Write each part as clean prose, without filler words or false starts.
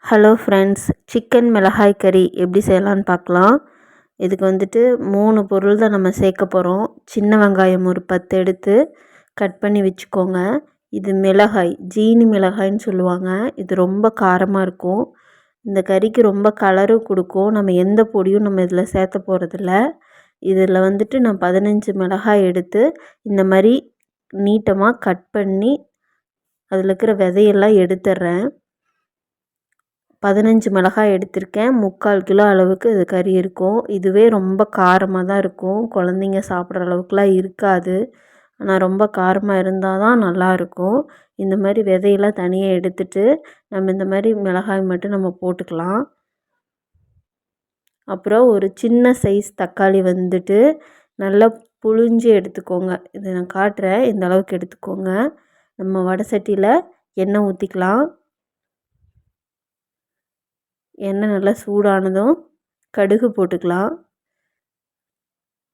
Hello friends, chicken மிளகாய் கறி எப்படி செய்யலான்னு பார்க்கலாம். இதுக்கு வந்துட்டு 3 பொருள் தான் நம்ம சேர்க்க போகிறோம். சின்ன வெங்காயம் ஒரு 10 எடுத்து கட் பண்ணி வச்சுக்கோங்க. இது மிளகாய், ஜீனி மிளகாய்ன்னு சொல்லுவாங்க. இது ரொம்ப காரமாக இருக்கும். இந்த கறிக்கு ரொம்ப கலரும் கொடுக்கும். நம்ம எந்த பொடியும் நம்ம இதில் சேர்த்த போகிறதில்ல. இதில் வந்துட்டு நான் 15 மிளகாய் எடுத்து இந்த மாதிரி நீட்டமாக கட் பண்ணி அதில் இருக்கிற விதையெல்லாம் எடுத்துடுறேன். 15 மிளகாய் எடுத்திருக்கேன். 3/4 கிலோ அளவுக்கு இது கறி இருக்கும். இதுவே ரொம்ப காரமாக தான் இருக்கும். குழந்தைங்க சாப்பிட்ற அளவுக்குலாம் இருக்காது. ஆனால் ரொம்ப காரமாக இருந்தால் தான் நல்லாயிருக்கும். இந்த மாதிரி விதையெல்லாம் தனியாக எடுத்துட்டு நம்ம இந்த மாதிரி மிளகாய் மட்டும் நம்ம போட்டுக்கலாம். அப்புறம் ஒரு சின்ன சைஸ் தக்காளி வந்துட்டு நல்லா புழிஞ்சு எடுத்துக்கோங்க. இதை நான் காட்டுறேன். இந்த அளவுக்கு எடுத்துக்கோங்க. நம்ம வடை சட்டியில் எண்ணெய் ஊற்றிக்கலாம். எண்ணெய் நல்லா சூடானதும் கடுகு போட்டுக்கலாம்.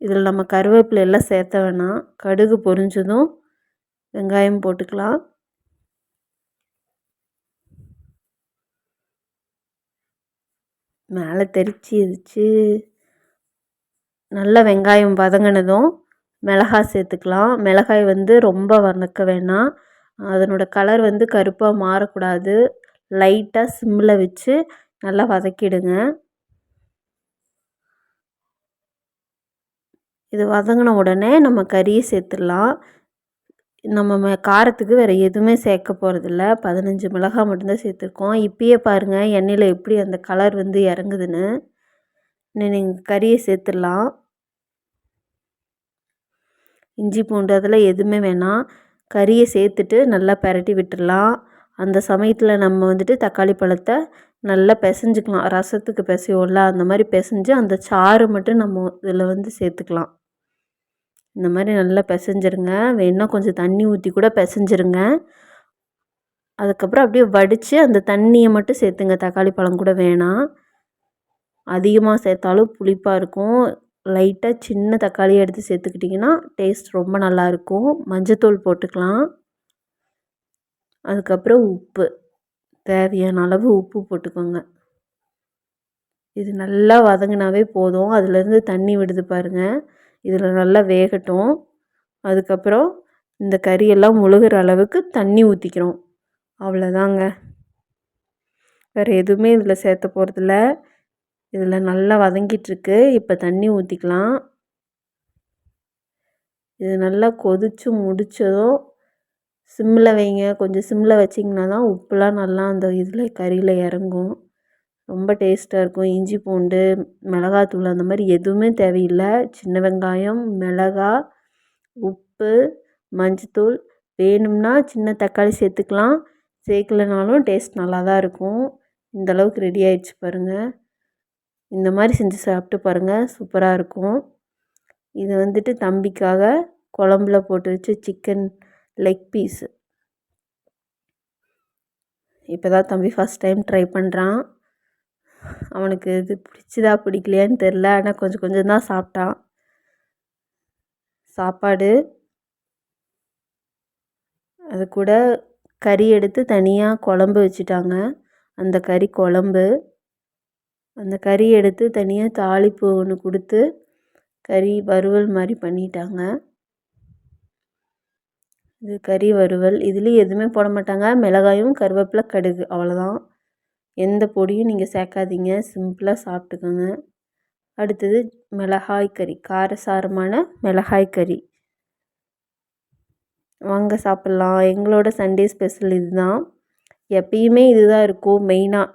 இதில் நம்ம கருவேப்பிலை எல்லாம் சேர்த்த வேணாம். கடுகு பொரிஞ்சதும் வெங்காயம் போட்டுக்கலாம். மேலே தெரிச்சிருச்சு. நல்லா வெங்காயம் வதங்கினதும் மிளகாய் சேர்த்துக்கலாம். மிளகாய் ரொம்ப வதக்க வேணாம். அதனோட கலர் கருப்பாக மாறக்கூடாது. லைட்டாக சிம்மில் வச்சு நல்லா வதக்கிடுங்க. இது வதங்கின உடனே நம்ம கறியை சேர்த்துடலாம். நம்ம காரத்துக்கு வேறு எதுவுமே சேர்க்க போகிறதில்ல. 15 மிளகாய் மட்டும்தான் சேர்த்துருக்கோம். இப்பயே பாருங்கள் எண்ணெயில் எப்படி அந்த கலர் இறங்குதுன்னு. நீங்கள் கறியை சேர்த்துடலாம். இஞ்சி பூண்டு அதெல்லாம் எதுவுமே வேணாம். கறியை சேர்த்துட்டு நல்லா பிரட்டி விட்டுடலாம். அந்த சமயத்தில் நம்ம தக்காளி பழத்தை நல்லா பிசைஞ்சிக்கலாம். ரசத்துக்கு பிசையோம்ல அந்த மாதிரி பிசைஞ்சு அந்த சாறு மட்டும் நம்ம இதில் சேர்த்துக்கலாம். இந்த மாதிரி நல்லா பிசைஞ்சிருங்க. வேணால் கொஞ்சம் தண்ணி ஊற்றி கூட பிசைஞ்சிருங்க. அதுக்கப்புறம் அப்படியே வடித்து அந்த தண்ணியை மட்டும் சேர்த்துங்க. தக்காளி பழம் கூட வேணாம். அதிகமாக சேர்த்தாலும் புளிப்பாக இருக்கும். லைட்டாக சின்ன தக்காளியை எடுத்து சேர்த்துக்கிட்டிங்கன்னா டேஸ்ட் ரொம்ப நல்லாயிருக்கும். மஞ்சத்தூள் போட்டுக்கலாம். அதுக்கப்புறம் உப்பு, தேவையான அளவு உப்பு போட்டுக்கோங்க. இது நல்லா வதங்கினாவே போதும். அதுலேருந்து தண்ணி விடுது பாருங்கள். இதில் நல்லா வேகட்டும். அதுக்கப்புறம் இந்த கறியெல்லாம் முழுகிற அளவுக்கு தண்ணி ஊற்றிக்கிறோம். அவ்வளோதாங்க. வேறு எதுவுமே இதில் சேர்த்த போகிறதில்ல. இதில் நல்லா வதங்கிட்டுருக்கு. இப்போ தண்ணி ஊற்றிக்கலாம். இது நல்லா கொதித்து முடித்ததும் சிம்மில் வைங்க. கொஞ்சம் சிம்மில் வச்சிங்கன்னா தான் உப்புலாம் நல்லா அந்த இதில் கறியில் இறங்கும். ரொம்ப டேஸ்ட்டாக இருக்கும். இஞ்சி பூண்டு மிளகாத்தூள் அந்த மாதிரி எதுவுமே தேவையில்லை. சின்ன வெங்காயம், மிளகாய், உப்பு, மஞ்சத்தூள், வேணும்னா சின்ன தக்காளி சேர்த்துக்கலாம். சேர்க்கலனாலும் டேஸ்ட் நல்லா தான் இருக்கும். இந்தளவுக்கு ரெடி ஆகிடுச்சு பாருங்கள். இந்த மாதிரி செஞ்சு சாப்பிட்டு பாருங்கள், சூப்பராக இருக்கும். இது தம்பிக்காக குழம்புல போட்டு வச்சு சிக்கன் லெக் பீஸு. இப்போ தான் தம்பி ஃபஸ்ட் டைம் ட்ரை பண்ணுறான். அவனுக்கு இது பிடிச்சதா பிடிக்கலையான்னு தெரில. ஆனால் கொஞ்சம் கொஞ்சம் தான் சாப்பிட்டான். சாப்பாடு அது கூட கறி எடுத்து தனியாக குழம்பு வச்சுட்டாங்க. அந்த கறி குழம்பு, அந்த கறி எடுத்து தனியாக தாளிப்பு ஒன்று கொடுத்து கறி வறுவல் மாதிரி பண்ணிட்டாங்க. இது கறி வறுவல். இதுலேயும் எதுவுமே போட மாட்டாங்க. மிளகாயும் கருவேப்பிலை கடுகு, அவ்வளோதான். எந்த பொடியும் நீங்கள் சேர்க்காதீங்க. சிம்பிளாக சாப்பிட்டுக்கோங்க. அடுத்தது மிளகாய் கறி, காரசாரமான மிளகாய் கறி. வாங்க சாப்பிட்லாம். எங்களோட சண்டே ஸ்பெஷல் இதுதான். எப்பயுமே இதுதான் இருக்கும் மெயினாக.